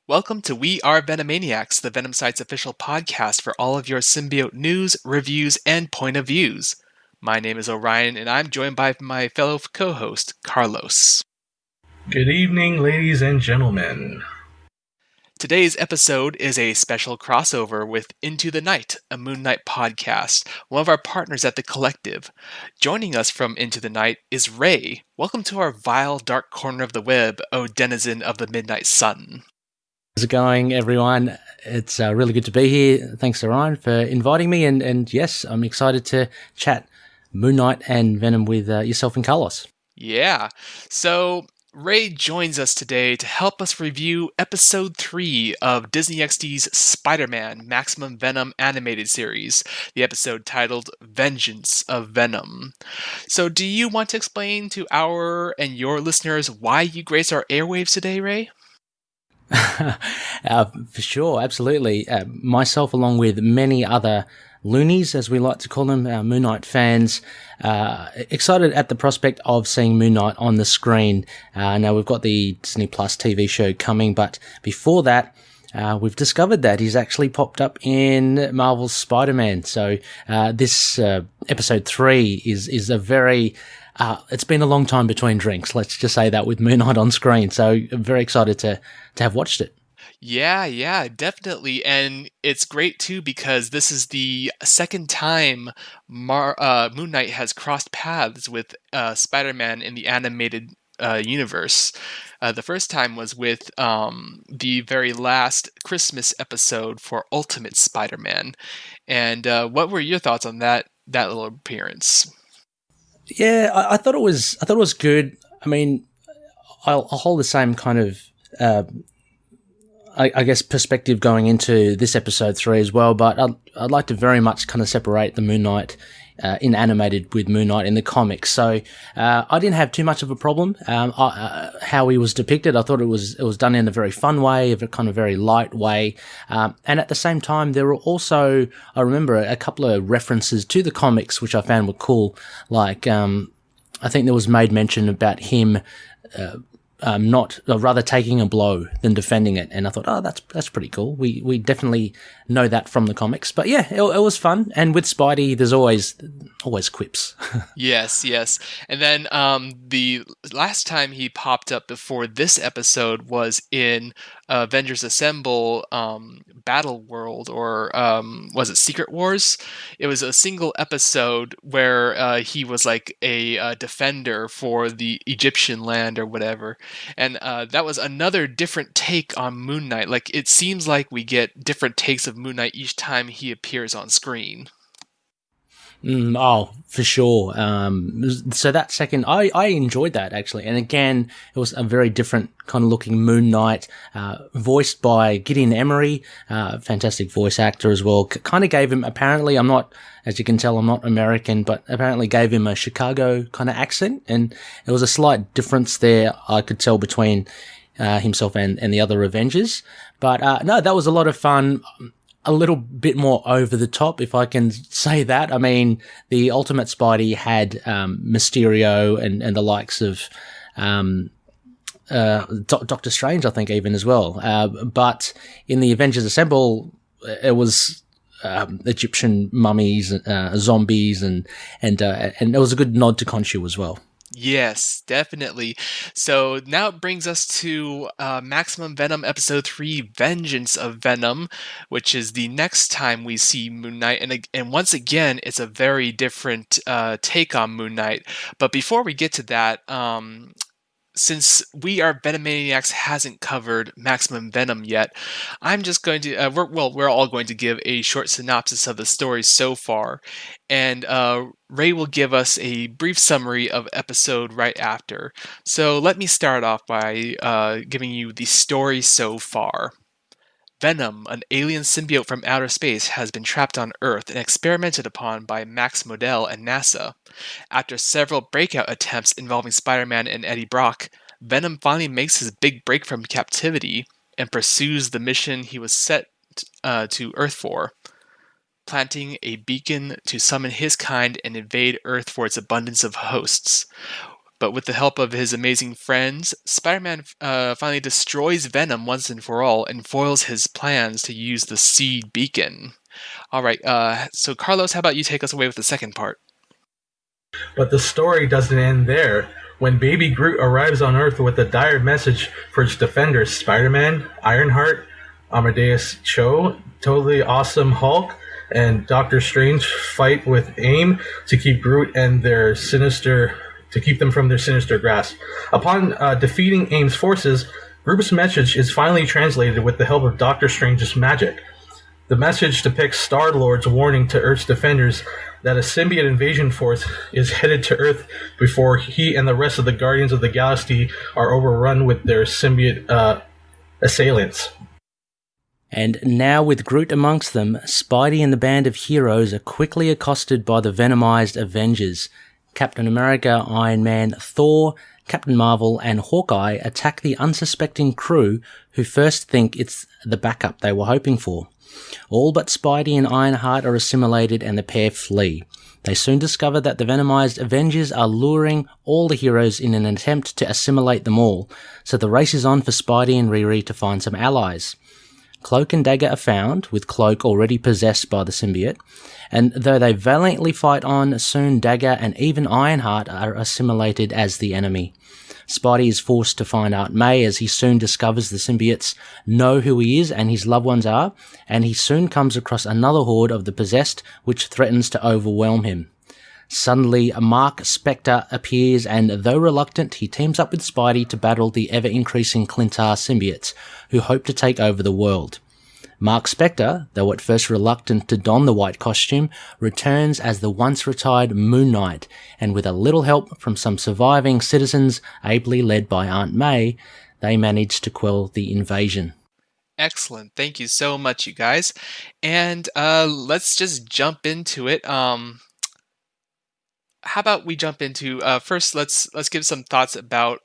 Welcome to We Are Venomaniacs, the Venom site's official podcast for all of your symbiote news, reviews, and point of views. My name is Orion, and I'm joined by my fellow co-host, Carlos. Good evening, ladies and gentlemen. Today's episode is a special crossover with Into the Night, a Moon Knight podcast, one of our partners at the Collective. Joining us from Into the Night is Ray. Welcome to our vile, dark corner of the web, O denizen of the Midnight Sun. How's it going, everyone? It's really good to be here. Thanks, Orion, for inviting me. And yes, I'm excited to chat Moon Knight and Venom with yourself and Carlos. Yeah. So Ray joins us today to help us review Episode 3 of Disney XD's Spider-Man Maximum Venom animated series, the episode titled Vengeance of Venom. So do you want to explain to our and your listeners why you grace our airwaves today, Ray? For sure, absolutely. Myself, along with many other loonies, as we like to call them, Moon Knight fans, excited at the prospect of seeing Moon Knight on the screen. Now, we've got the Disney Plus TV show coming, but before that, we've discovered that he's actually popped up in Marvel's Spider-Man. So this episode 3 is a very... it's been a long time between drinks, let's just say that, with Moon Knight on screen. So I'm very excited to have watched it. Yeah, definitely. And it's great too because this is the second time Moon Knight has crossed paths with Spider-Man in the animated universe. The first time was with the very last Christmas episode for Ultimate Spider-Man. And what were your thoughts on that little appearance? Yeah, I thought it was good. I mean, I'll hold the same kind of, I guess, perspective going into this episode 3 as well. But I'd like to very much kind of separate the Moon Knight in animated with Moon Knight in the comics. So I didn't have too much of a problem how he was depicted. I thought it was done in a very fun way, a kind of very light way. And at the same time, there were also, I remember, a couple of references to the comics, which I found were cool. Like, I think there was made mention about him rather taking a blow than defending it, and I thought, oh, that's pretty cool. We definitely know that from the comics, but yeah, it was fun. And with Spidey, there's always quips. Yes, and then the last time he popped up before this episode was in Avengers Assemble Battle World, or was it Secret Wars? It was a single episode where he was like a defender for the Egyptian land or whatever. And that was another different take on Moon Knight. Like, it seems like we get different takes of Moon Knight each time he appears on screen. Oh, for sure. So that second, I enjoyed that, actually. And again, it was a very different kind of looking Moon Knight, voiced by Gideon Emery, fantastic voice actor as well. Kind of gave him, apparently, as you can tell, I'm not American, but apparently gave him a Chicago kind of accent. And there was a slight difference there, I could tell, between himself and the other Avengers. But no, that was a lot of fun. A little bit more over the top, if I can say that. I mean, the Ultimate Spidey had Mysterio and the likes of Doctor Strange, I think, even as well. But in the Avengers Assemble, it was Egyptian mummies, zombies, and it was a good nod to Khonshu as well. Yes, definitely. So now it brings us to Maximum Venom Episode 3, Vengeance of Venom, which is the next time we see Moon Knight. And once again, it's a very different take on Moon Knight. But before we get to that, since We Are Venomaniacs hasn't covered Maximum Venom yet, I'm just going to, we're all going to give a short synopsis of the story so far, and Ray will give us a brief summary of episode right after. So let me start off by giving you the story so far. Venom, an alien symbiote from outer space, has been trapped on Earth and experimented upon by Max Modell and NASA. After several breakout attempts involving Spider-Man and Eddie Brock, Venom finally makes his big break from captivity and pursues the mission he was set to Earth for, planting a beacon to summon his kind and invade Earth for its abundance of hosts. But with the help of his amazing friends, Spider-Man finally destroys Venom once and for all and foils his plans to use the Seed Beacon. All right, so Carlos, how about you take us away with the second part? But the story doesn't end there. When Baby Groot arrives on Earth with a dire message for its defenders, Spider-Man, Ironheart, Amadeus Cho, Totally Awesome Hulk, and Doctor Strange fight with AIM to keep Groot and their sinister to keep them from their sinister grasp. Upon defeating AIM's forces, Groot's message is finally translated with the help of Doctor Strange's magic. The message depicts Star-Lord's warning to Earth's defenders that a symbiote invasion force is headed to Earth before he and the rest of the Guardians of the Galaxy are overrun with their symbiote assailants. And now with Groot amongst them, Spidey and the band of heroes are quickly accosted by the Venomized Avengers. Captain America, Iron Man, Thor, Captain Marvel, and Hawkeye attack the unsuspecting crew who first think it's the backup they were hoping for. All but Spidey and Ironheart are assimilated and the pair flee. They soon discover that the Venomized Avengers are luring all the heroes in an attempt to assimilate them all, so the race is on for Spidey and Riri to find some allies. Cloak and Dagger are found, with Cloak already possessed by the symbiote, and though they valiantly fight on, soon Dagger and even Ironheart are assimilated as the enemy. Spidey is forced to find Aunt May as he soon discovers the symbiotes know who he is and his loved ones are, and he soon comes across another horde of the possessed which threatens to overwhelm him. Suddenly, Mark Spector appears and, though reluctant, he teams up with Spidey to battle the ever-increasing Clintar symbiotes, who hope to take over the world. Mark Spector, though at first reluctant to don the white costume, returns as the once-retired Moon Knight, and with a little help from some surviving citizens, ably led by Aunt May, they manage to quell the invasion. Excellent. Thank you so much, you guys. And let's just jump into it. How about we jump into first? Let's give some thoughts about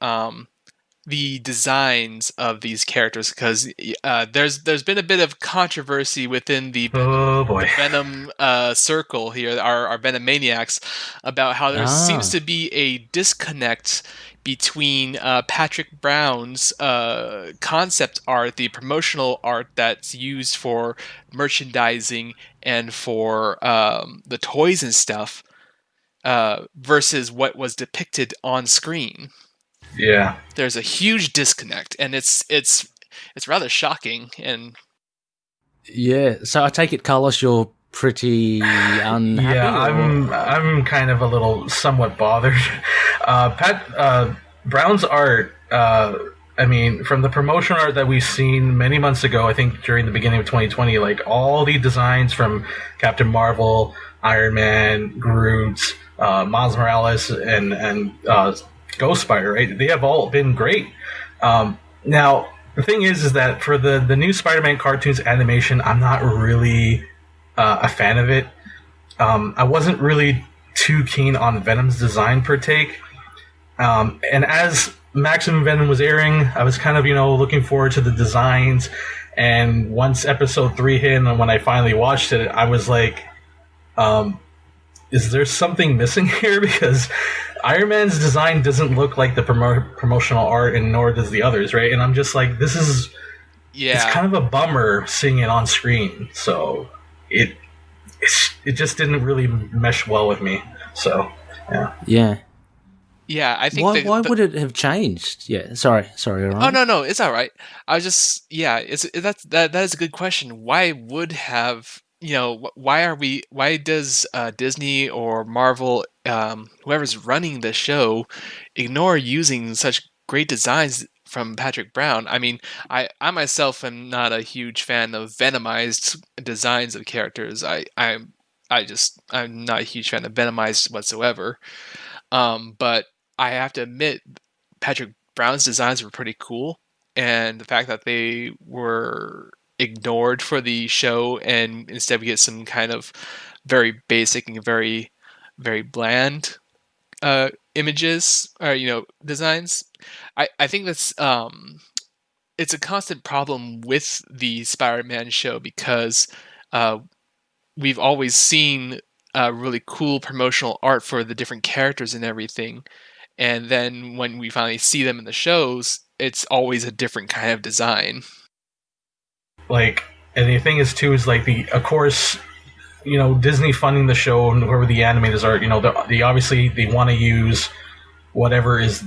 the designs of these characters, because there's been a bit of controversy within the Venom circle here, our Venomaniacs, about how there seems to be a disconnect between Patrick Brown's concept art, the promotional art that's used for merchandising and for the toys and stuff, versus what was depicted on screen. Yeah, there's a huge disconnect, and it's rather shocking. And yeah, so I take it, Carlos, you're pretty unhappy. Yeah, I'm kind of a little somewhat bothered. Pat Brown's art. I mean, from the promotional art that we've seen many months ago, I think during the beginning of 2020, like all the designs from Captain Marvel, Iron Man, Groot, Miles Morales, and Ghost Spider, right? They have all been great. Now, the thing is that for the new Spider-Man cartoons animation, I'm not really a fan of it. I wasn't really too keen on Venom's design per take. And as Maximum Venom was airing, I was kind of, looking forward to the designs. And once episode 3 hit, and when I finally watched it, I was like, is there something missing here? Because Iron Man's design doesn't look like the promotional art, and nor does the others, right? And I'm just like, it's kind of a bummer seeing it on screen. So it just didn't really mesh well with me. So yeah, I think why would it have changed? Yeah, sorry, Orion. Oh no, it's all right. I was just that is a good question. Why would have why does Disney or Marvel, whoever's running the show, ignore using such great designs from Patrick Brown? I mean, I myself am not a huge fan of Venomized designs of characters. I'm not a huge fan of Venomized whatsoever. But I have to admit, Patrick Brown's designs were pretty cool, and the fact that they were ignored for the show, and instead we get some kind of very basic and very, very bland images or designs. I think that's it's a constant problem with the Spider-Man show, because we've always seen really cool promotional art for the different characters and everything, and then when we finally see them in the shows, it's always a different kind of design. Like, and the thing is too is like of course, Disney funding the show and whoever the animators are, they obviously they want to use whatever is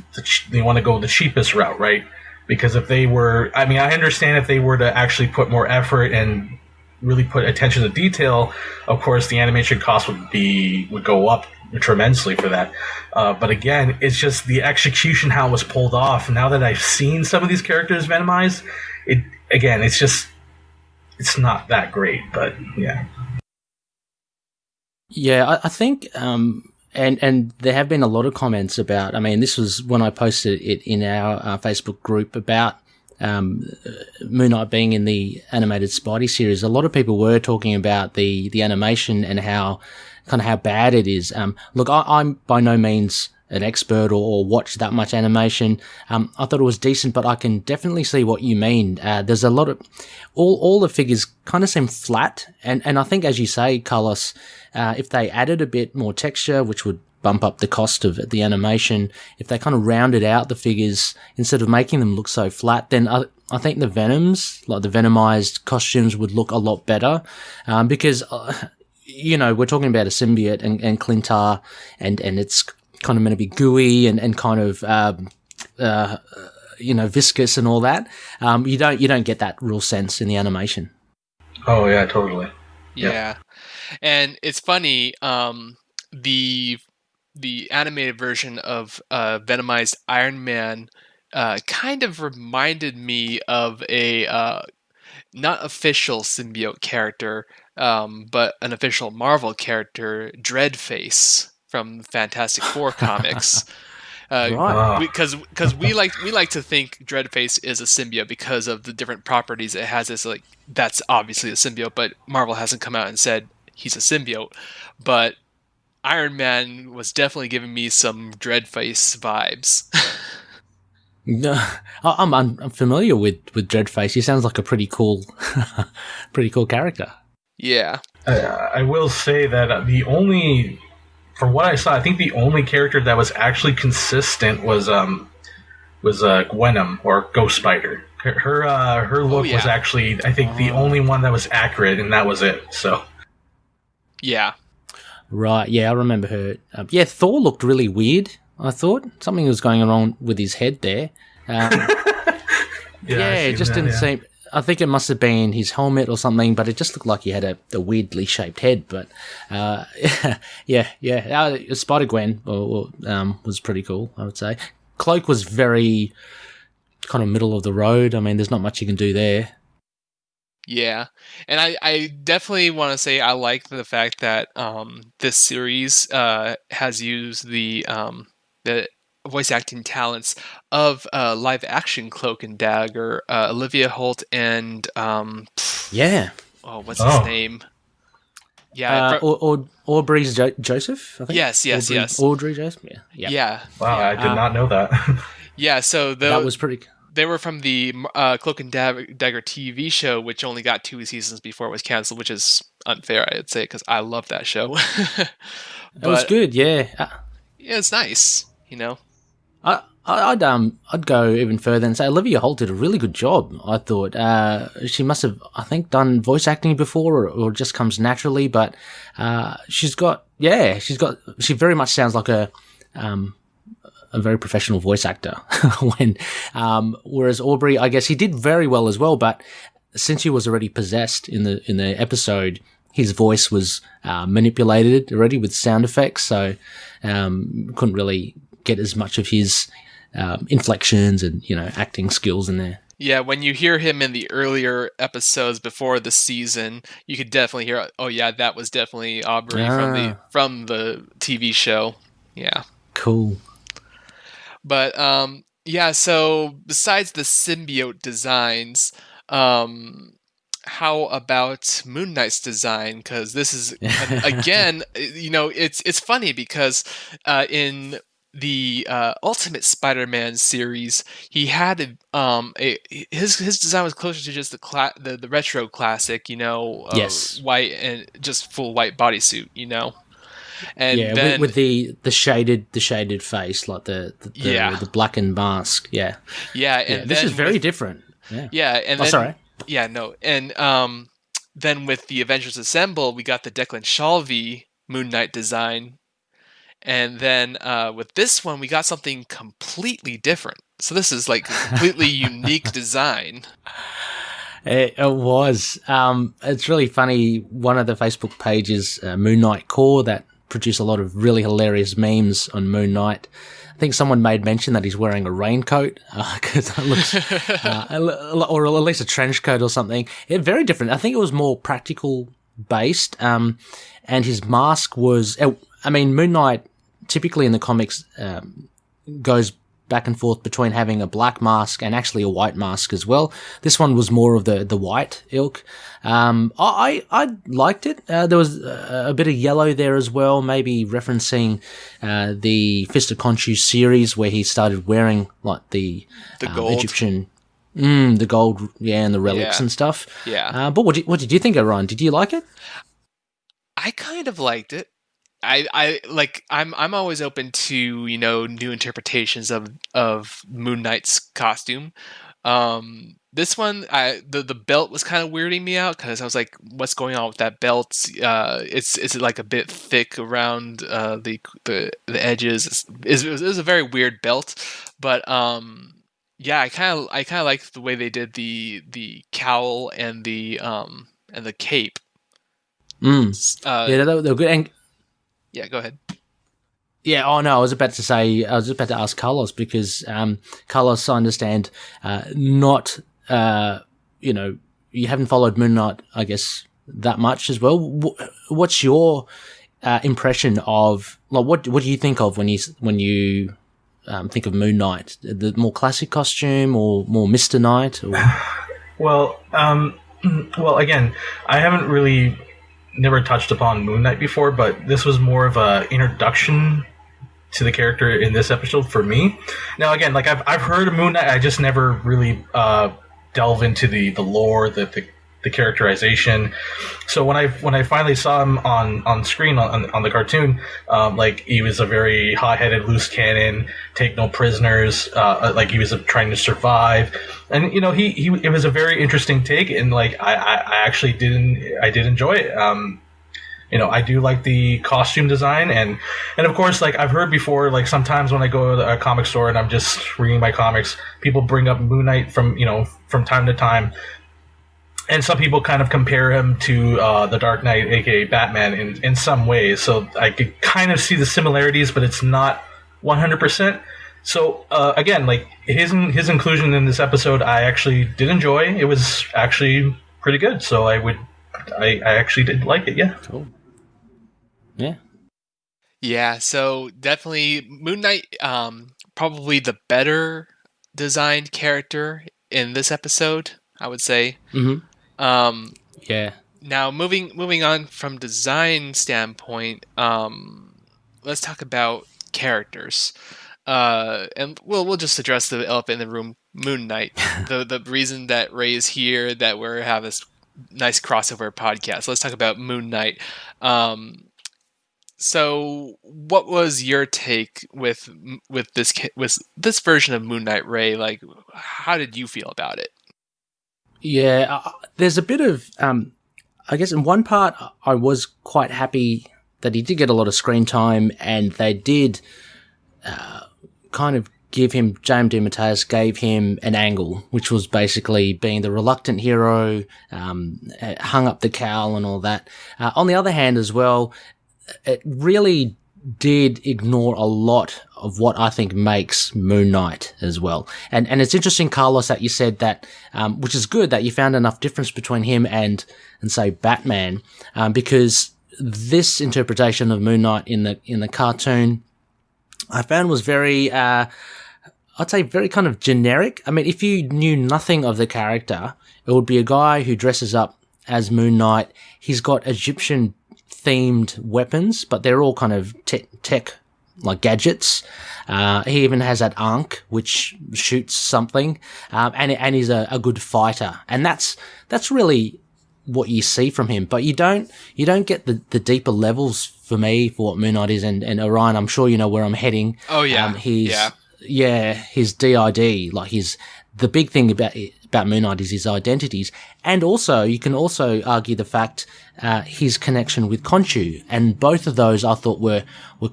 they want to go the cheapest route, right? Because if they were, I mean, I understand if they were to actually put more effort and really put attention to detail, of course the animation cost would go up tremendously for that. But again, it's just the execution, how it was pulled off. Now that I've seen some of these characters Venomized, it's not that great. But yeah. Yeah, I think, and there have been a lot of comments about, I mean, this was when I posted it in our Facebook group about Moon Knight being in the animated Spidey series. A lot of people were talking about the animation and how bad it is. Look, I'm by no means an expert or watch that much animation. I thought it was decent, but I can definitely see what you mean. There's a lot of, all the figures kind of seem flat. And I think, as you say, Carlos, if they added a bit more texture, which would bump up the cost of the animation, if they kind of rounded out the figures instead of making them look so flat, then I think the Venoms, like the Venomized costumes, would look a lot better. Because, we're talking about a symbiote and Clintar, and it's kind of meant to be gooey and kind of, viscous and all that. You don't get that real sense in the animation. Oh yeah, totally. Yeah. And it's funny, the animated version of Venomized Iron Man kind of reminded me of a not official symbiote character, but an official Marvel character, Dreadface from Fantastic Four comics. Right. Because we like to think Dreadface is a symbiote because of the different properties it has. It's like, that's obviously a symbiote, but Marvel hasn't come out and said he's a symbiote. But Iron Man was definitely giving me some Dreadface vibes. No, I'm familiar with Dreadface. He sounds like a pretty cool character. Yeah. I will say that from what I saw, I think the only character that was actually consistent was Venom or Ghost Spider. Her look was actually, I think, the only one that was accurate, and that was it. So. Yeah. Right. Yeah, I remember her. Thor looked really weird. I thought something was going on with his head there. It just didn't seem. I think it must have been his helmet or something, but it just looked like he had a weirdly shaped head. But Spider-Gwen was pretty cool, I would say. Cloak was very kind of middle of the road. I mean, there's not much you can do there. Yeah, and I definitely want to say I like the fact that this series has used the voice acting talents of live action Cloak and Dagger, Olivia Holt and what's his name? Yeah, Aubrey Joseph. I think? Yes. Audrey Joseph. Yeah. Wow, I did not know that. Yeah, so that was pretty. They were from the Cloak and Dagger TV show, which only got 2 seasons before it was canceled, which is unfair, I'd say, because I love that show. It was good, yeah. Yeah, it's nice, I'd go even further and say Olivia Holt did a really good job. I thought she must have, I think, done voice acting before, or just comes naturally. But she very much sounds like a very professional voice actor. Whereas Aubrey, I guess he did very well as well. But since he was already possessed in the episode, his voice was manipulated already with sound effects, so couldn't really get as much of his inflections and acting skills in there. Yeah, when you hear him in the earlier episodes before the season, you could definitely hear, oh yeah, that was definitely Aubrey from the TV show. Yeah. Cool. But so besides the symbiote designs, how about Moon Knight's design? Because this is again, it's funny because in the Ultimate Spider-Man series, he had his design was closer to just the retro classic, yes, white and just full white bodysuit, And Yeah, then with the shaded face, like the blackened mask. Yeah, yeah, yeah. and This is then very with different. Yeah. yeah, and Oh, then sorry. yeah, no, and then with the Avengers Assemble, we got the Declan Shalvey Moon Knight design, and then with this one, we got something completely different. So this is like a completely unique design. It was. It's really funny. One of the Facebook pages, Moon Knight Core, that produce a lot of really hilarious memes on Moon Knight. I think someone made mention that he's wearing a raincoat because it looks, or at least a trench coat or something. Very different. I think it was more practical based. And his mask was. I mean, Moon Knight typically in the comics goes back and forth between having a black mask and actually a white mask as well. This one was more of the white ilk. I liked it. There was a bit of yellow there as well, maybe referencing the Fist of Khonshu series where he started wearing like the gold. Egyptian, the gold, and the relics and stuff. Yeah. But what did you think, Orion? Did you like it? I kind of liked it. I like I'm always open to, new interpretations of Moon Knight's costume. This one, the belt was kind of weirding me out because I was like, what's going on with that belt? It's like a bit thick around the edges. It was a very weird belt, but yeah, I kind of like the way they did the cowl and the cape. Yeah, they were good. And yeah, go ahead. yeah, oh no, I was about to ask Carlos because Carlos, I understand, not you haven't followed Moon Knight, I guess, that much as well. What's your impression of, like, what do you think of when you think of Moon Knight? The more classic costume or more Mr. Knight? Or? Well, again, I haven't really never touched upon Moon Knight before, but this was more of a introduction to the character in this episode for me. Now, again, like I've heard of Moon Knight, I just never really delve into the lore, the characterization. So when I finally saw him on screen on the cartoon, like he was a very hot-headed, loose cannon, take no prisoners, like he was trying to survive, and he it was a very interesting take, and like I actually did enjoy it. I do like the costume design, and of course, like I've heard before, like sometimes when I go to a comic store and I'm just reading my comics, people bring up Moon Knight from time to time. And some people kind of compare him to the Dark Knight, aka Batman, in some ways. So I could kind of see the similarities, but it's not 100%. So again, like his inclusion in this episode, I actually did enjoy. It was actually pretty good. So I actually did like it. Yeah. Cool. Yeah. Yeah. So definitely Moon Knight, probably the better designed character in this episode, I would say. Mm-hmm. Yeah. Now moving on from design standpoint, let's talk about characters. And we'll just address the elephant in the room, Moon Knight. the reason that Ray is here, that we're having this nice crossover podcast. Let's talk about Moon Knight. So what was your take with this version of Moon Knight, Ray? Like, how did you feel about it? Yeah, there's a bit of, I guess in one part, I was quite happy that he did get a lot of screen time, and they did kind of give him, James DeMatteis gave him an angle, which was basically being the reluctant hero, hung up the cowl and all that. On the other hand as well, it really did ignore a lot of what I think makes Moon Knight as well. And it's interesting, Carlos, that you said that, which is good that you found enough difference between him and say Batman, because this interpretation of Moon Knight in the cartoon, I found was very, I'd say very kind of generic. I mean, if you knew nothing of the character, it would be a guy who dresses up as Moon Knight. He's got Egyptian themed weapons, but they're all kind of tech like gadgets. He even has that ankh which shoots something, and he's a good fighter, and that's really what you see from him, but you don't get the deeper levels for me for what Moon Knight is. And Orion, I'm sure you know where I'm heading. Oh yeah, His DID, like the big thing about Moon Knight is his identities, and also you can also argue the fact his connection with Khonshu, and both of those I thought were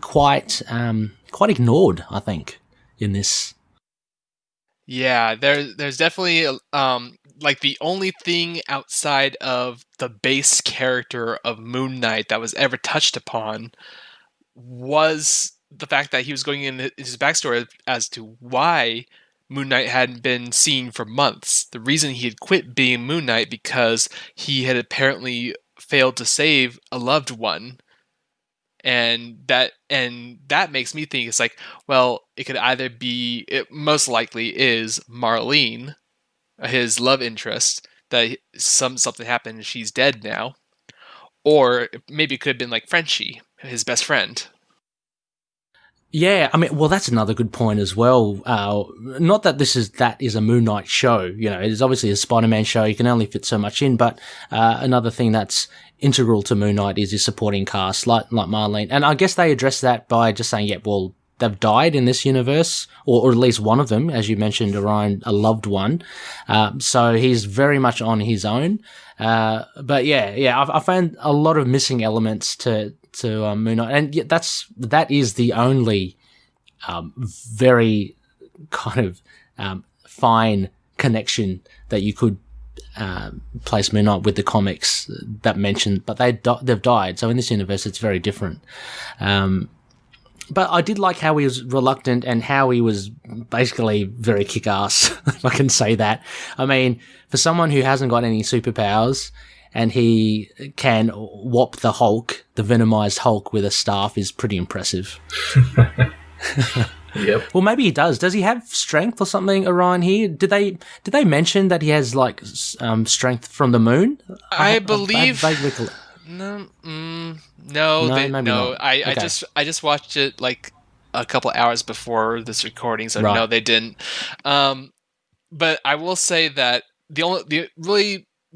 quite ignored, I think, in this. Yeah, there's definitely like the only thing outside of the base character of Moon Knight that was ever touched upon was the fact that he was going in his backstory as to why Moon Knight hadn't been seen for months. The reason he had quit being Moon Knight because he had apparently failed to save a loved one. And that makes me think it's like, well, it could either be, it most likely is Marlene, his love interest, that something happened and she's dead now, or maybe it could have been like Frenchie, his best friend. Yeah, I mean, well, that's another good point as well. Not that that is a Moon Knight show. You know, it is obviously a Spider-Man show. You can only fit so much in. But another thing that's integral to Moon Knight is his supporting cast, like Marlene. And I guess they address that by just saying, yeah, well, they've died in this universe, or at least one of them, as you mentioned, Orion, a loved one. So he's very much on his own. But yeah, I found a lot of missing elements to Moon Knight, and that is the only very kind of fine connection that you could place Moon Knight with the comics that mentioned, but they've died. So in this universe, it's very different. But I did like how he was reluctant and how he was basically very kick-ass, if I can say that. I mean, for someone who hasn't got any superpowers, and he can whop the Hulk, the venomized Hulk, with a staff is pretty impressive. Yep. Well, maybe he does. Does he have strength or something, Orion, here? Did they mention that he has, like, strength from the moon? I believe... No, maybe not. I just watched it, like, a couple hours before this recording, so no, they didn't. But I will say that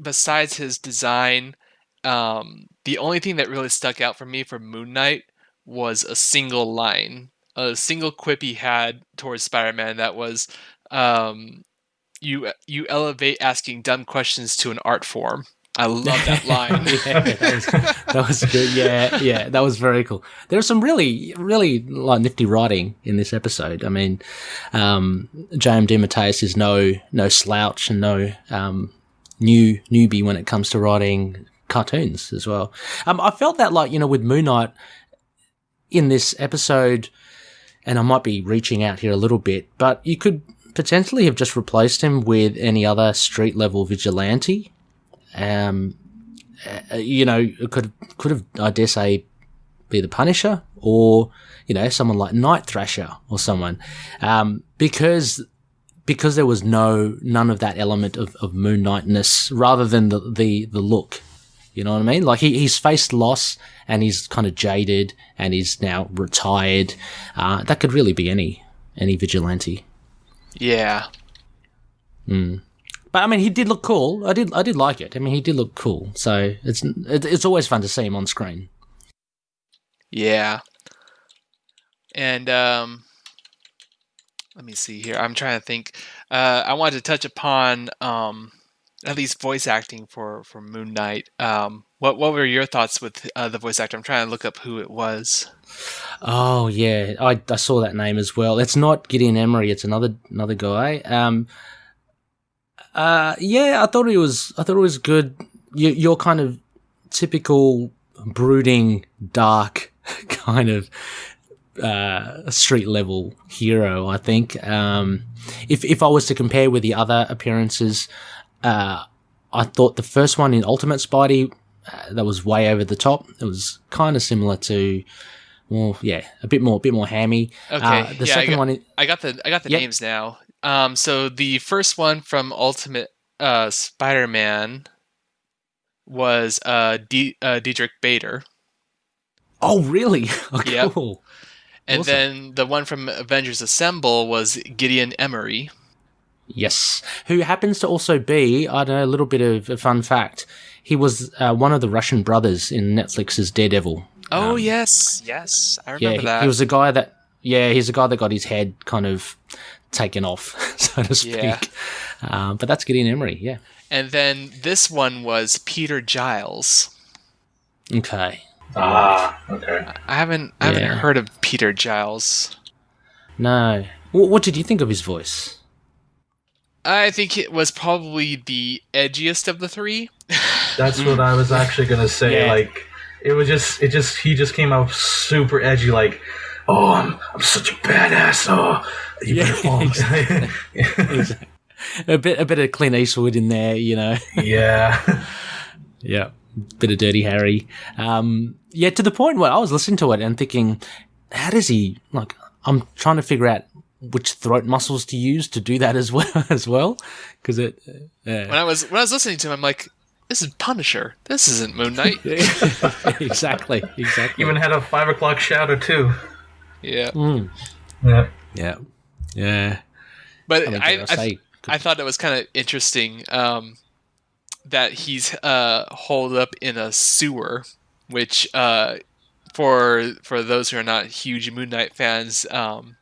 besides his design, the only thing that really stuck out for me for Moon Knight was a single line, a single quip he had towards Spider-Man that was, you elevate asking dumb questions to an art form. I love that line. that was good. Yeah, that was very cool. There's some really, really like nifty writing in this episode. I mean, J.M. DeMatteis is no slouch and no newbie when it comes to writing cartoons as well. I felt that, like, you know, with Moon Knight in this episode, and I might be reaching out here a little bit, but you could potentially have just replaced him with any other street level vigilante. You know, it could have, I dare say, be the Punisher, or, you know, someone like Night Thrasher or someone, because there was none of that element of Moon Knightness, rather than the look. You know what I mean? Like, he's faced loss and he's kind of jaded and he's now retired. That could really be any vigilante. Yeah. But I mean, he did look cool. I did like it. I mean, he did look cool. So it's always fun to see him on screen. Yeah. And let me see here. I'm trying to think. I wanted to touch upon at least voice acting for Moon Knight. What were your thoughts with the voice actor? I'm trying to look up who it was. Oh yeah, I saw that name as well. It's not Gideon Emery. It's another guy. Yeah, I thought it was good. You're kind of typical brooding, dark kind of street level hero, I think. If I was to compare with the other appearances, I thought the first one in Ultimate Spidey, that was way over the top. It was kind of similar to, well, yeah, a bit more hammy. Okay, the second one, I got the names now. So the first one from Ultimate Spider-Man was Diedrich Bader. Oh, really? Oh, yep. Cool. And awesome. then the one from Avengers Assemble was Gideon Emery. Yes. Who happens to also be, I don't know, a little bit of a fun fact. he was one of the Russian brothers in Netflix's Daredevil. Oh, yes, I remember that. He was a guy that, he's a guy that got his head kind of taken off, so to speak. Yeah. But that's Gideon Emery, yeah. And then this one was Peter Giles. Okay. Okay. I haven't heard of Peter Giles. No. What did you think of his voice? I think it was probably the edgiest of the three. That's what I was actually gonna say. Yeah. Like, he just came out super edgy. Like, oh, I'm such a badass. Oh, you better fall. Exactly. A bit of Clint Eastwood in there, you know. Yeah. Yeah. Bit of Dirty Harry. To the point where I was listening to it and thinking, how does he, like, I'm trying to figure out which throat muscles to use to do that as well. Because it, when I was listening to him, I'm like, this is Punisher. This isn't Moon Knight. Exactly. Even had a 5 o'clock shadow too. Yeah. Mm. Yeah. But I I thought it was kind of interesting that he's holed up in a sewer, which for those who are not huge Moon Knight fans, the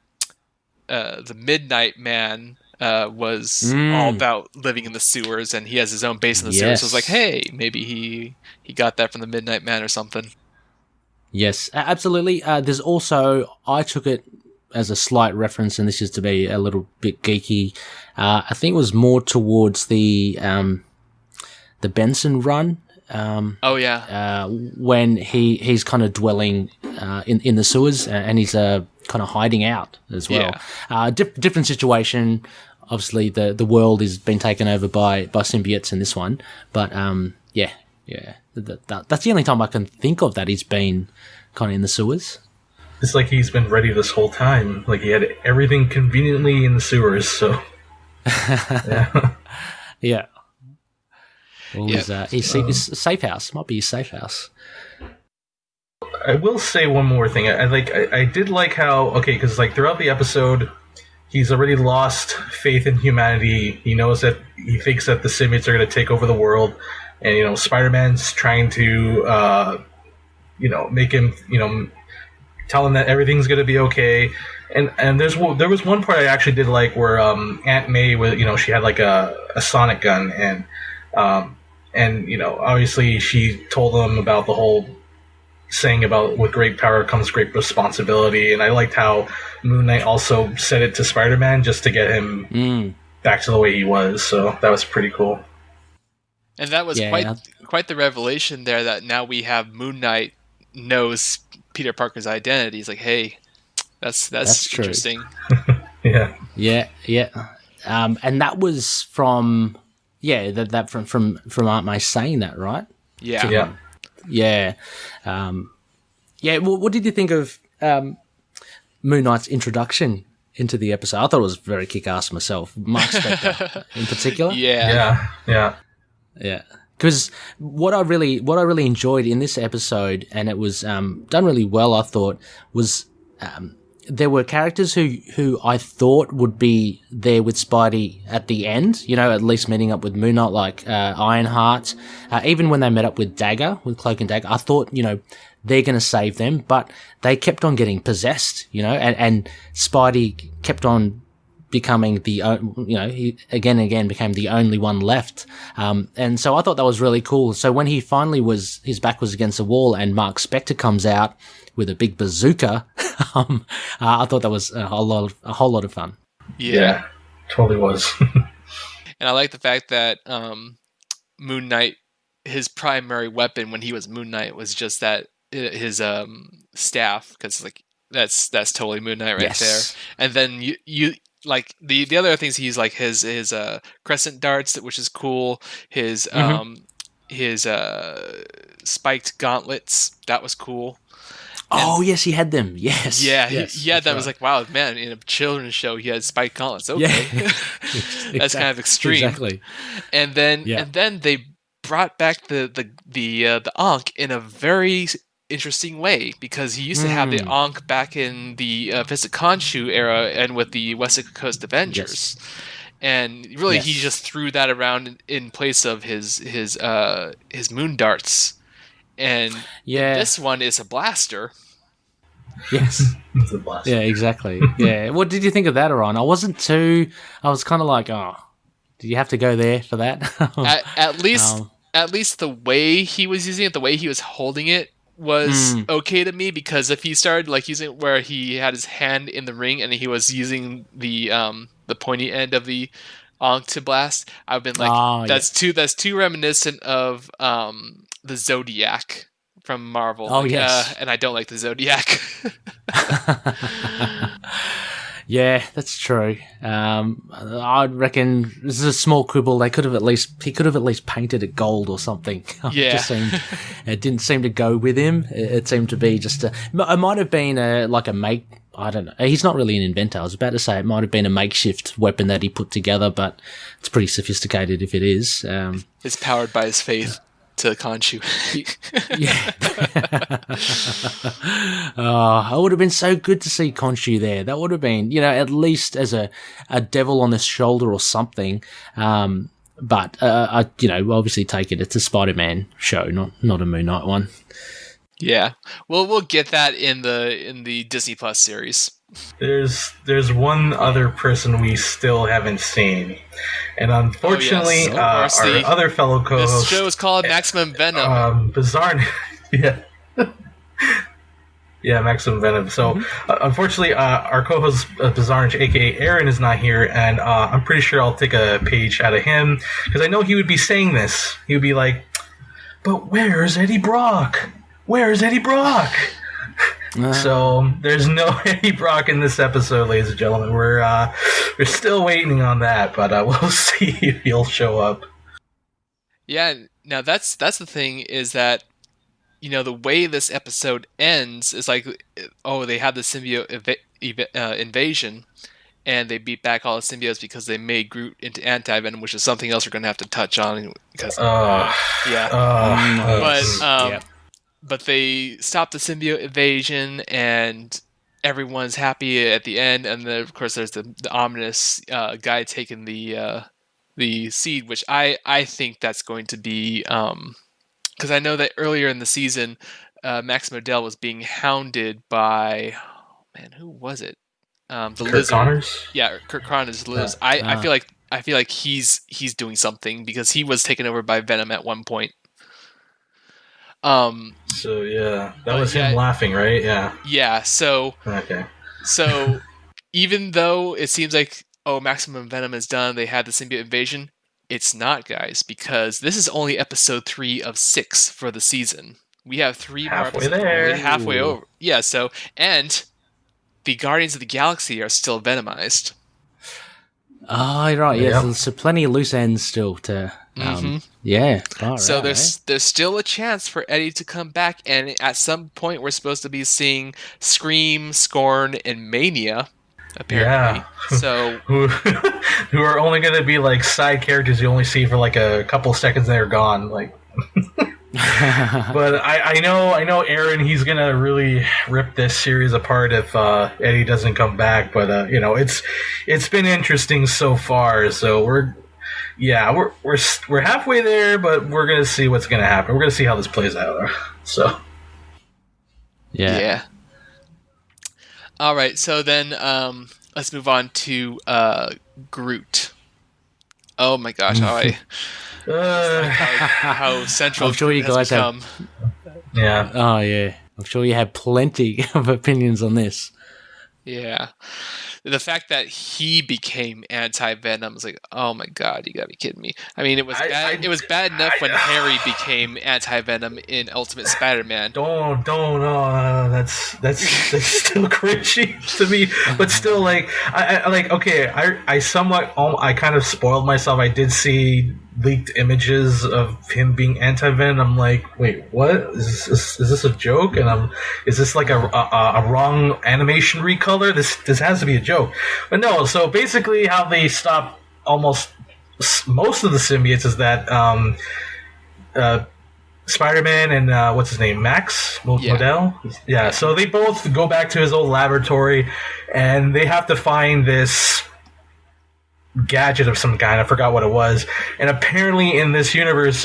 Midnight Man was all about living in the sewers, and he has his own base in the sewers. So it's like, hey, maybe he got that from the Midnight Man or something. Yes, absolutely. There's also, I took it as a slight reference, and this is to be a little bit geeky. I think it was more towards the Benson run. When he's kind of dwelling in the sewers, and he's kind of hiding out as well. Yeah. Different situation. Obviously, the world is being taken over by symbiotes in this one, but that's the only time I can think of that he's been kind of in the sewers. It's like he's been ready this whole time. Like he had everything conveniently in the sewers. So yeah. His safe house. Might be his safe house. I will say one more thing. I did like how, because like throughout the episode, he's already lost faith in humanity. He knows that he thinks that the symbiotes are going to take over the world, and Spider-Man's trying to make him tell him that everything's going to be okay. And there was one part I actually did like where Aunt May was, she had like a sonic gun, and obviously she told him about the whole saying about with great power comes great responsibility, and I liked how Moon Knight also said it to Spider-Man just to get him back to the way he was. So that was pretty cool. And that was quite the revelation there, that now we have Moon Knight knows Peter Parker's identity. He's like, hey, that's interesting. Yeah. And that was from from Aunt May saying that, right? Yeah. What did you think of Moon Knight's introduction into the episode? I thought it was very kick-ass myself. Mark Spector in particular. Yeah. Because what I really enjoyed in this episode, and it was done really well, I thought, was there were characters who I thought would be there with Spidey at the end, at least meeting up with Moon Knight, like Ironheart. Even when they met up with Cloak and Dagger, I thought, they're going to save them, but they kept on getting possessed, and Spidey kept on becoming he again and again became the only one left. And so I thought that was really cool. So when he finally his back was against the wall and Mark Spector comes out with a big bazooka, I thought that was a whole lot of fun. Yeah, totally was. And I like the fact that Moon Knight, his primary weapon when he was Moon Knight was just that his staff, because like that's totally Moon Knight right there. And then you like the other things he used, like his crescent darts, which is cool. His spiked gauntlets, that was cool. Yes, he had them. Yes. Yeah, that was like, wow, man, in a children's show he had spiked gauntlets. Okay. That's kind of extreme. Exactly. And then they brought back the Ankh in a very interesting way, because he used to have the Ankh back in the Fist of Khonshu era and with the West Coast Avengers. and really Yes. he just threw that around in place of his moon darts. And in this one, it's a blaster. Yes. It's a blast. Yeah, exactly. Yeah. What did you think of that, Orion? I was kind of like, oh, did you have to go there for that? At least the way he was using it, the way he was holding it was okay to me, because if he started like using it where he had his hand in the ring and he was using the pointy end of the to blast, I've been like, that's too reminiscent of the Zodiac from Marvel. Oh, yes. And I don't like the Zodiac. Yeah, that's true. I reckon this is a small quibble. He could have at least painted it gold or something. Yeah. It didn't seem to go with him. It seemed to be just it might have been I don't know. He's not really an inventor. I was about to say it might have been a makeshift weapon that he put together, but it's pretty sophisticated if it is. It's powered by his faith to Khonshu. Yeah. It would have been so good to see Khonshu there. That would have been, at least as a devil on his shoulder or something. But I obviously take it. It's a Spider-Man show, not a Moon Knight one. Yeah. Well, we'll get that in the Disney Plus series. There's one other person we still haven't seen, and unfortunately, our other fellow co-host. This show is called Maximum Venom. Bizarre, yeah, yeah, Maximum Venom. So, unfortunately, our co-host Bizarre, aka Aaron, is not here, and I'm pretty sure I'll take a page out of him because I know he would be saying this. He would be like, "But where's Eddie Brock? Where's Eddie Brock?" So there's no Eddie Brock in this episode, ladies and gentlemen. We're still waiting on that, but we'll see if he'll show up. Yeah. Now that's the thing is that the way this episode ends is like, they had the symbiote invasion, and they beat back all the symbiotes because they made Groot into anti-venom, which is something else we're going to have to touch on because But they stopped the symbiote invasion, and everyone's happy at the end. And then, of course, there's the ominous guy taking the seed, which I think that's going to be because I know that earlier in the season, Max Modell was being hounded by who was it? The Kurt Lizard. Connors? Yeah, Kurt Connors. Liz. I feel like he's doing something because he was taken over by Venom at one point. So yeah, that was him laughing, right? Yeah. Yeah. So. Okay. So, even though it seems like Maximum Venom is done, they had the symbiote invasion. It's not, guys, because this is only episode 3 of 6 for the season. We have 3 more episodes. There. Halfway over. Yeah. So, and the Guardians of the Galaxy are still Venomized. Oh, right. Yeah. Yep. So plenty of loose ends still to. Yeah. So there's still a chance for Eddie to come back, and at some point we're supposed to be seeing Scream, Scorn, and Mania. Apparently, yeah. So who are only going to be like side characters you only see for like a couple seconds and they're gone. Like, but I know Aaron. He's gonna really rip this series apart if Eddie doesn't come back. But it's been interesting so far. So we're halfway there, but we're gonna see what's gonna happen. We're gonna see how this plays out. So yeah. All right, so then let's move on to Groot. Oh my gosh, how central I'm sure you guys become. Yeah. Oh yeah, I'm sure you have plenty of opinions on this. Yeah. The fact that he became anti-Venom is like, oh my god, you gotta be kidding me. I mean, it was bad. It was bad enough when Harry became anti-Venom in Ultimate Spider-Man. Don't. That's still cringy to me. But still, like, I somewhat, I kind of spoiled myself. I did see leaked images of him being anti-Venom. I'm like, wait, what? Is this a joke? And is this like a wrong animation recolor? This has to be a joke. But no, so basically how they stop most of the symbiotes is that Spider-Man and what's his name, Max Modell? Yeah, so they both go back to his old laboratory and they have to find this gadget of some kind. I forgot what it was. And apparently in this universe,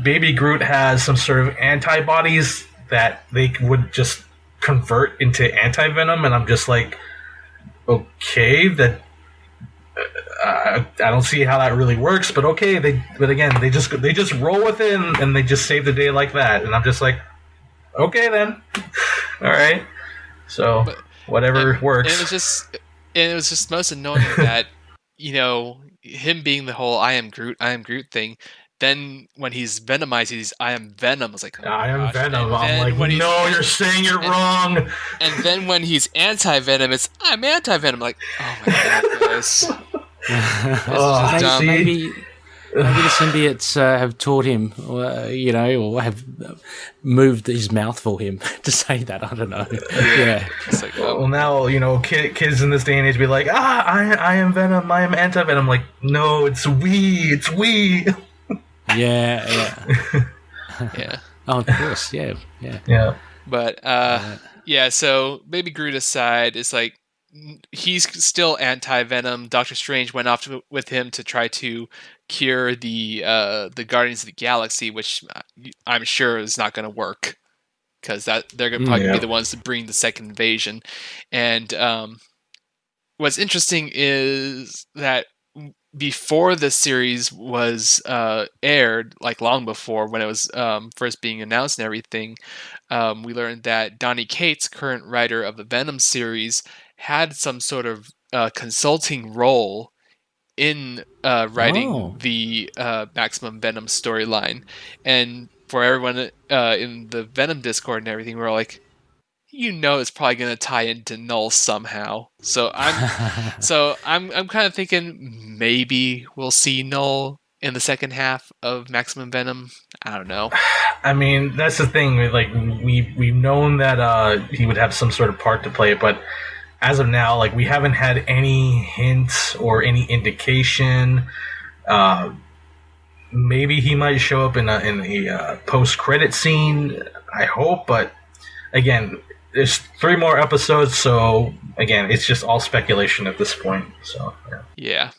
Baby Groot has some sort of antibodies that they would just convert into anti-venom. And I'm just like, okay, that I don't see how that really works, but okay. But again, they just roll with it and they just save the day like that. And I'm just like, okay then, all right. So whatever works. And it was just most annoying that, him being the whole I am Groot thing. Then when he's Venomized, he's I am Venom. I was like, I am Venom. I'm like, no, you're saying it wrong. And then when he's anti-Venom, it's I'm anti-Venom. Like, oh my god, guys. Maybe the symbiotes have taught him, or have moved his mouth for him to say that. I don't know. Yeah. It's like, well, now, kids in this day and age be like, I am Venom, I am anti-Venom. Like, no, it's we. Yeah. Yeah. Oh, of course. Yeah. But, so Baby Groot aside, it's like, he's still anti-Venom. Doctor Strange went off with him to try to cure the Guardians of the Galaxy, which I'm sure is not going to work because they're going to probably be the ones to bring the second invasion. And what's interesting is that before the series was aired, like long before when it was first being announced and everything, we learned that Donny Cates, current writer of the Venom series, had some sort of consulting role in writing the Maximum Venom storyline. And for everyone in the Venom Discord and everything, we're like, it's probably going to tie into Null somehow. So I'm kind of thinking maybe we'll see Null in the second half of Maximum Venom. I don't know. I mean, that's the thing. Like we've known that he would have some sort of part to play, but as of now, like, we haven't had any hints or any indication. Maybe he might show up in a post-credit scene. I hope, but again, there's 3 more episodes, so again, it's just all speculation at this point. So yeah.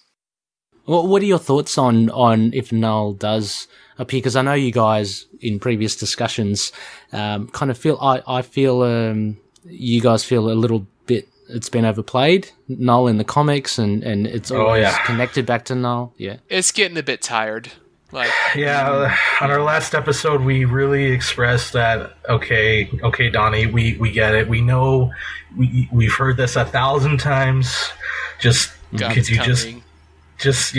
Well, what are your thoughts on if Null does appear? Because I know you guys in previous discussions kind of feel I feel you guys feel a little bit. It's been overplayed, Null in the comics, and it's always connected back to Null. Yeah, it's getting a bit tired. Like, on our last episode, we really expressed that. Okay, Donnie, we get it. We know we've heard this 1,000 times. Just could you can you just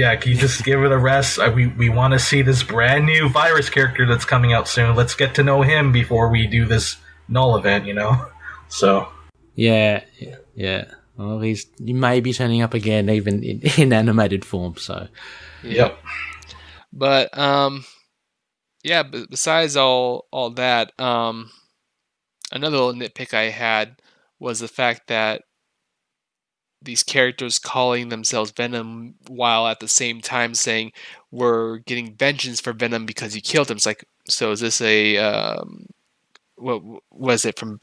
give it a rest? We want to see this brand new virus character that's coming out soon. Let's get to know him before we do this Null event. So. Yeah. Well, he may be turning up again, even in animated form. So, yep. But besides all that, another little nitpick I had was the fact that these characters calling themselves Venom while at the same time saying we're getting vengeance for Venom because you killed him. It's like, so is this a what was it from?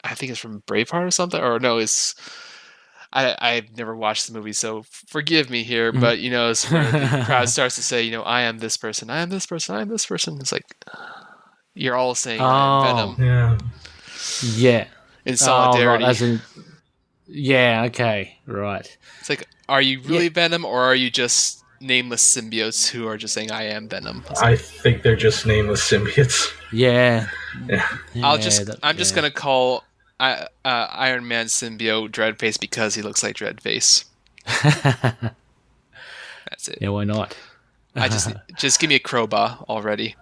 I think it's from Braveheart or something, or no, it's I've never watched the movie, so forgive me here, but it's where the crowd starts to say, I am this person, I am this person, I am this person. It's like you're all saying I am Venom. Yeah. In solidarity. Okay, right. It's like, are you really Venom, or are you just nameless symbiotes who are just saying I am Venom? I think they're just nameless symbiotes. Yeah. I'm just gonna call Iron Man symbiote Dreadface because he looks like Dreadface. That's it. Yeah, why not? I just give me a crowbar already.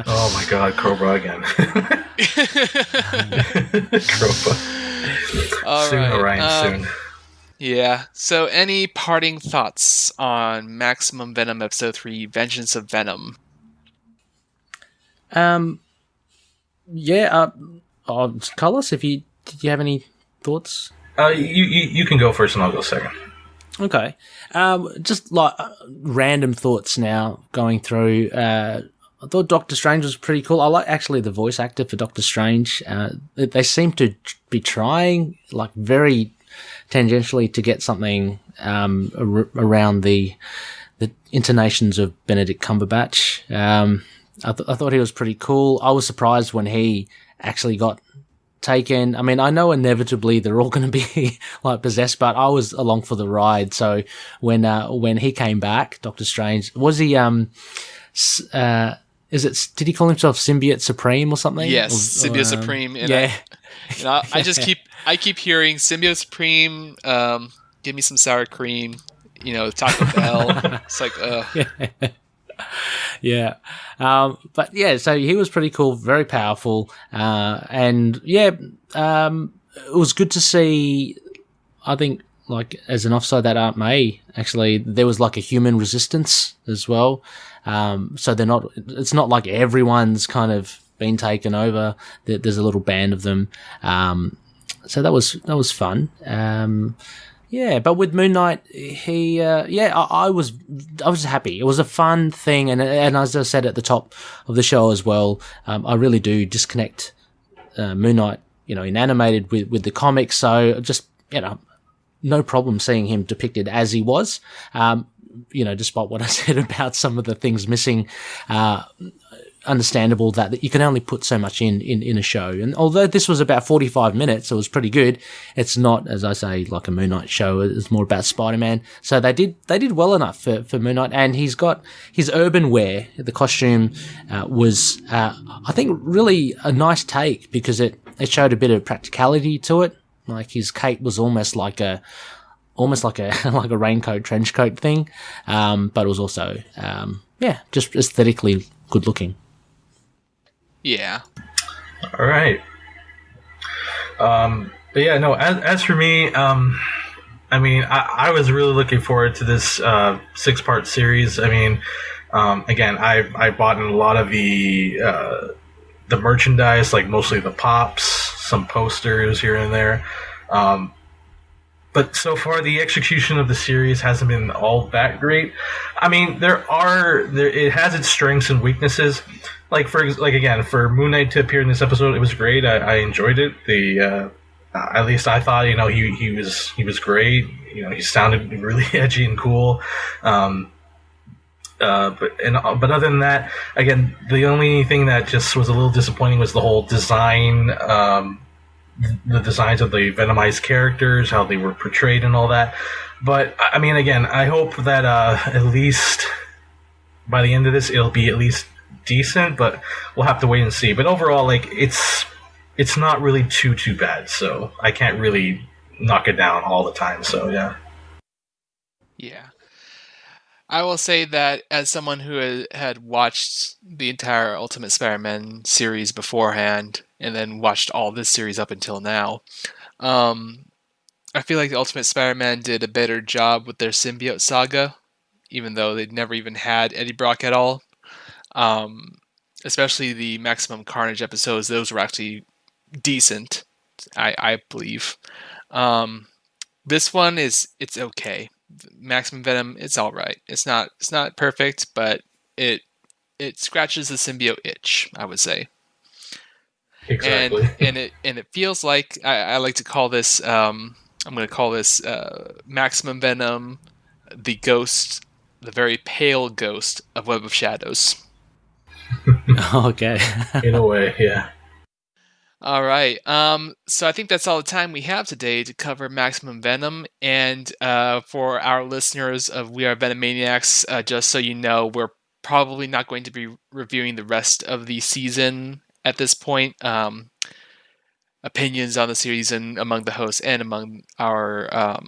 Oh my god, Crowbar again. Crowbar. All soon, right. Orion, soon. Yeah. So, any parting thoughts on Maximum Venom Episode 3, Vengeance of Venom? Carlos, did you have any thoughts? You can go first and I'll go second. Okay. Just like random thoughts now going through. I thought Doctor Strange was pretty cool. I like actually the voice actor for Doctor Strange. They seem to be trying like very tangentially to get something around the intonations of Benedict Cumberbatch. I thought he was pretty cool. I was surprised when he actually got taken. I mean, I know inevitably they're all going to be like possessed, but I was along for the ride. So when he came back, Doctor Strange, was he did he call himself Symbiote Supreme or something? Yes, Symbiote Supreme. And yeah. I keep hearing Symbiote Supreme. Give me some sour cream. Taco Bell. It's like, yeah. But yeah, so he was pretty cool, very powerful, and yeah, it was good to see. I think, like, as an offside, that Aunt May, actually, there was like a human resistance as well. So it's not like everyone's kind of been taken over. There's a little band of them. So that was fun. Yeah, but with Moon Knight, I was happy. It was a fun thing, and as I said at the top of the show as well, I really do disconnect Moon Knight, in animated with the comics. So just no problem seeing him depicted as he was. Despite what I said about some of the things missing, understandable that you can only put so much in a show. And although this was about 45 minutes, it was pretty good. It's not, as I say, like a Moon Knight show. It's more about Spider-Man. So they did well enough for Moon Knight, and he's got his urban wear. The costume was, I think, really a nice take, because it showed a bit of practicality to it. Like, his cape was almost like a like a raincoat, trench coat thing, but it was also just aesthetically good looking. Yeah. All right. But yeah, no. As for me, I mean, I was really looking forward to this 6-part series. I mean, again, I bought in a lot of the merchandise, like mostly the pops, some posters here and there. But so far, the execution of the series hasn't been all that great. I mean, it has its strengths and weaknesses. For Moon Knight to appear in this episode, it was great. I enjoyed it. At least I thought, he was great. He sounded really edgy and cool. But other than that, again, the only thing that just was a little disappointing was the whole design. The designs of the Venomized characters, how they were portrayed and all that. But, I mean, again, I hope that at least by the end of this, it'll be at least decent, but we'll have to wait and see. But overall, like, it's not really too bad, so I can't really knock it down all the time, so yeah. Yeah. I will say that as someone who had watched the entire Ultimate Spider-Man series beforehand, and then watched all this series up until now, I feel like the Ultimate Spider-Man did a better job with their symbiote saga, even though they'd never even had Eddie Brock at all. Especially the Maximum Carnage episodes; those were actually decent, I believe. This one it's okay. Maximum Venom, it's all right. It's not perfect, but it scratches the symbiote itch, I would say. Exactly. And it feels like I like to call this. I'm going to call this Maximum Venom, the ghost, the very pale ghost of Web of Shadows. Okay. In a way, yeah. All right. So I think that's all the time we have today to cover Maximum Venom. And for our listeners of We Are Venomaniacs, just so you know, we're probably not going to be reviewing the rest of the season at this point. Opinions on the series and among the hosts and among our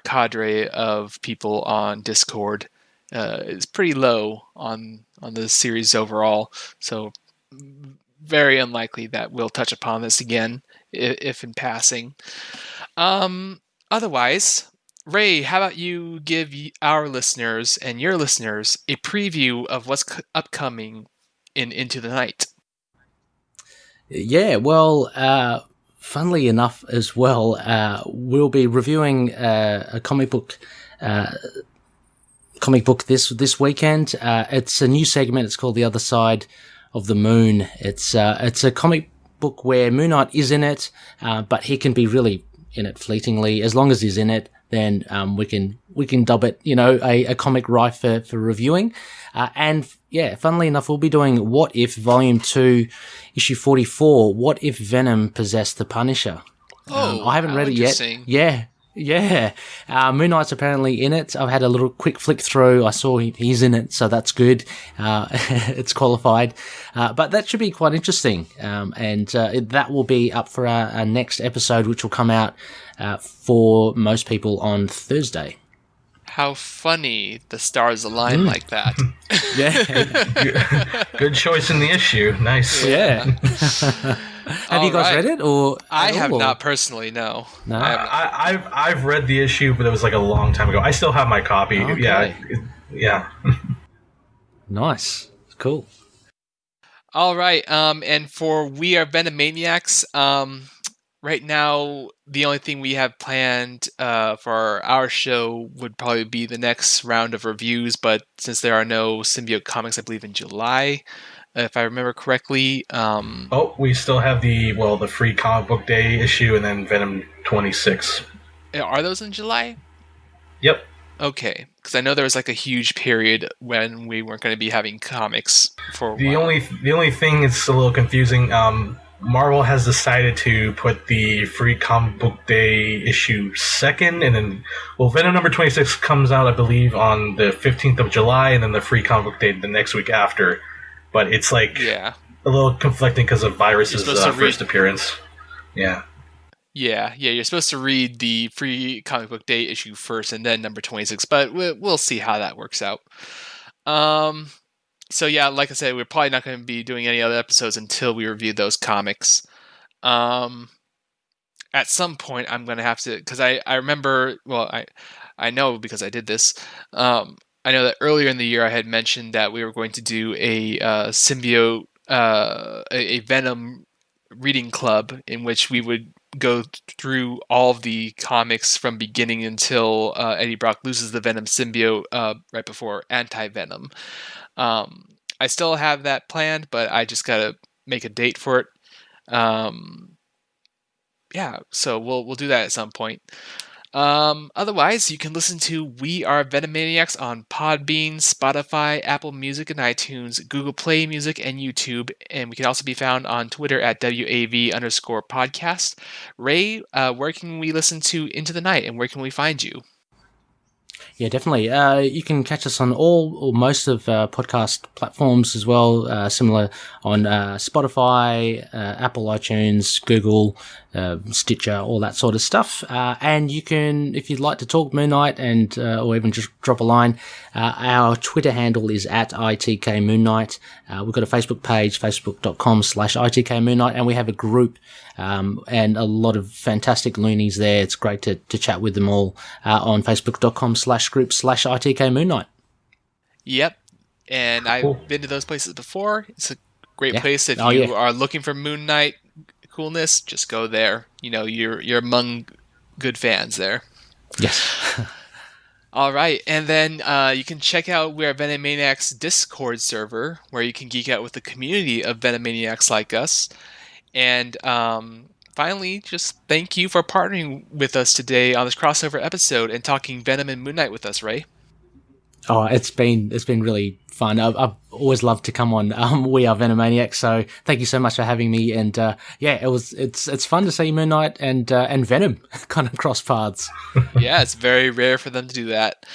cadre of people on Discord is pretty low on the series overall. So very unlikely that we'll touch upon this again, if in passing. Otherwise, Ray, how about you give our listeners and your listeners a preview of what's upcoming in Into the Night? Yeah, well, funnily enough as well, we'll be reviewing a comic book this weekend. It's a new segment. It's called The Other Side of the Moon. It's a comic book where Moon Knight is in it, but he can be really in it fleetingly. As long as he's in it, then we can dub it, a comic rife for reviewing. And yeah, funnily enough, we'll be doing What If Volume 2, Issue 44, What If Venom Possessed the Punisher? I haven't read it yet. Yeah. Moon Knight's apparently in it. I've had a little quick flick through. I saw he's in it, so that's good. It's qualified. But that should be quite interesting. And that will be up for our next episode, which will come out for most people on Thursday. How funny the stars align like that. Yeah. Good choice in the issue. Nice. Yeah. Have you guys read it, or I have not personally? No. I've read the issue, but it was like a long time ago. I still have my copy. Okay. Yeah. Nice. Cool. All right. And for We Are Venomaniacs, right now the only thing we have planned for our show would probably be the next round of reviews. But since there are no symbiote comics, I believe in July, if I remember correctly. We still have the free comic book day issue, and then Venom 26. Are those in July? Yep. Okay, because I know there was like a huge period when we weren't going to be having comics for a while. The only thing is a little confusing. Marvel has decided to put the free comic book day issue second, and then Venom number 26 comes out, I believe, on the 15th of July, and then the free comic book day the next week after. But it's like a little conflicting because of Virus's first appearance. Yeah. Yeah, you're supposed to read the free comic book day issue first and then number 26, but we'll see how that works out. So yeah, like I said, we're probably not going to be doing any other episodes until we review those comics. At some point, I'm going to have to, because I remember, I know because I did this. I know that earlier in the year I had mentioned that we were going to do a symbiote, a Venom reading club in which we would go through all of the comics from beginning until Eddie Brock loses the Venom symbiote right before Anti-Venom. I still have that planned, but I just gotta make a date for it. So we'll do that at some point. Otherwise, you can listen to We Are Venomaniacs on Podbean, Spotify, Apple Music and iTunes, Google Play Music, and YouTube. And we can also be found on Twitter at WAV_podcast. Ray, where can we listen to Into the Night, and where can we find you? Yeah, definitely. You can catch us on all or most of podcast platforms as well, similar on Spotify, Apple iTunes, Google, Stitcher, all that sort of stuff. And you can, if you'd like to talk Moon Knight and or even just drop a line, our Twitter handle is at ITK Moon Knight. We've got a Facebook page, facebook.com/ITK Moon Knight, and we have a group and a lot of fantastic loonies there. It's great to chat with them all on facebook.com/group/ITK Moon Knight. Yep. And I've been to those places before. It's a great place if you are looking for Moon Knight coolness. Just go there. You know, you're among good fans there. Yes. All right, and then you can check out We Are Venomaniacs Discord server, where you can geek out with the community of Venomaniacs like us. And finally, just thank you for partnering with us today on this crossover episode and talking Venom and Moon Knight with us, Ray. Oh, it's been really fun. I've always loved to come on We Are Venomaniacs, so thank you so much for having me. And it's fun to see Moon Knight and Venom kind of cross paths. Yeah, it's very rare for them to do that.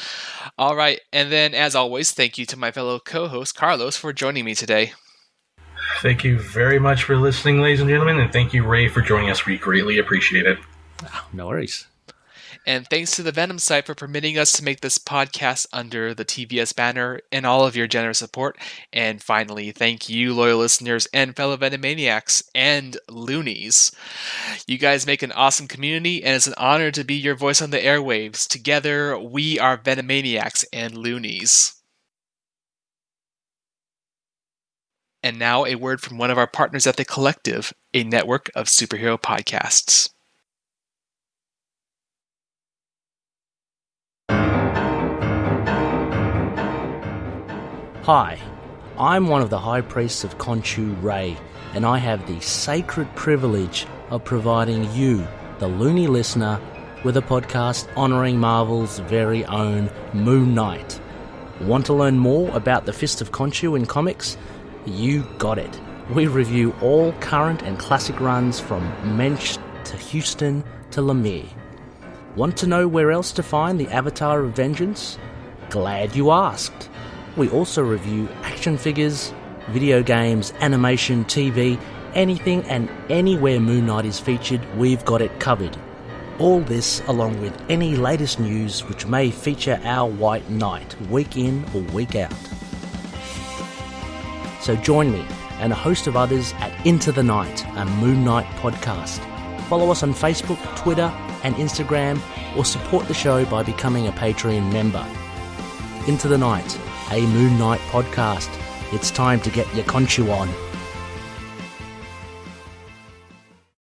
All right, and then as always, thank you to my fellow co-host Carlos for joining me today. Thank you very much for listening, ladies and gentlemen, and thank you, Ray, for joining us. We greatly appreciate it. Oh, no worries. And thanks to the Venom site for permitting us to make this podcast under the TVS banner and all of your generous support. And finally, thank you, loyal listeners and fellow Venomaniacs and loonies. You guys make an awesome community, and it's an honor to be your voice on the airwaves. Together, we are Venomaniacs and loonies. And now a word from one of our partners at The Collective, a network of superhero podcasts. Hi, I'm one of the High Priests of Khonshu Ray, and I have the sacred privilege of providing you the Looney Listener, with a podcast honouring Marvel's very own Moon Knight. Want to learn more about the Fist of Khonshu in comics? You got it. We review all current and classic runs from Mensch to Houston to Lemire. Want to know where else to find the Avatar of Vengeance? Glad you asked. We also review action figures, video games, animation, TV, anything and anywhere Moon Knight is featured, we've got it covered. All this along with any latest news which may feature our White Knight week in or week out. So join me and a host of others at Into the Night, a Moon Knight podcast. Follow us on Facebook, Twitter and Instagram, or support the show by becoming a Patreon member. Into the Night, a Moon Knight podcast. It's time to get your Khonshu on.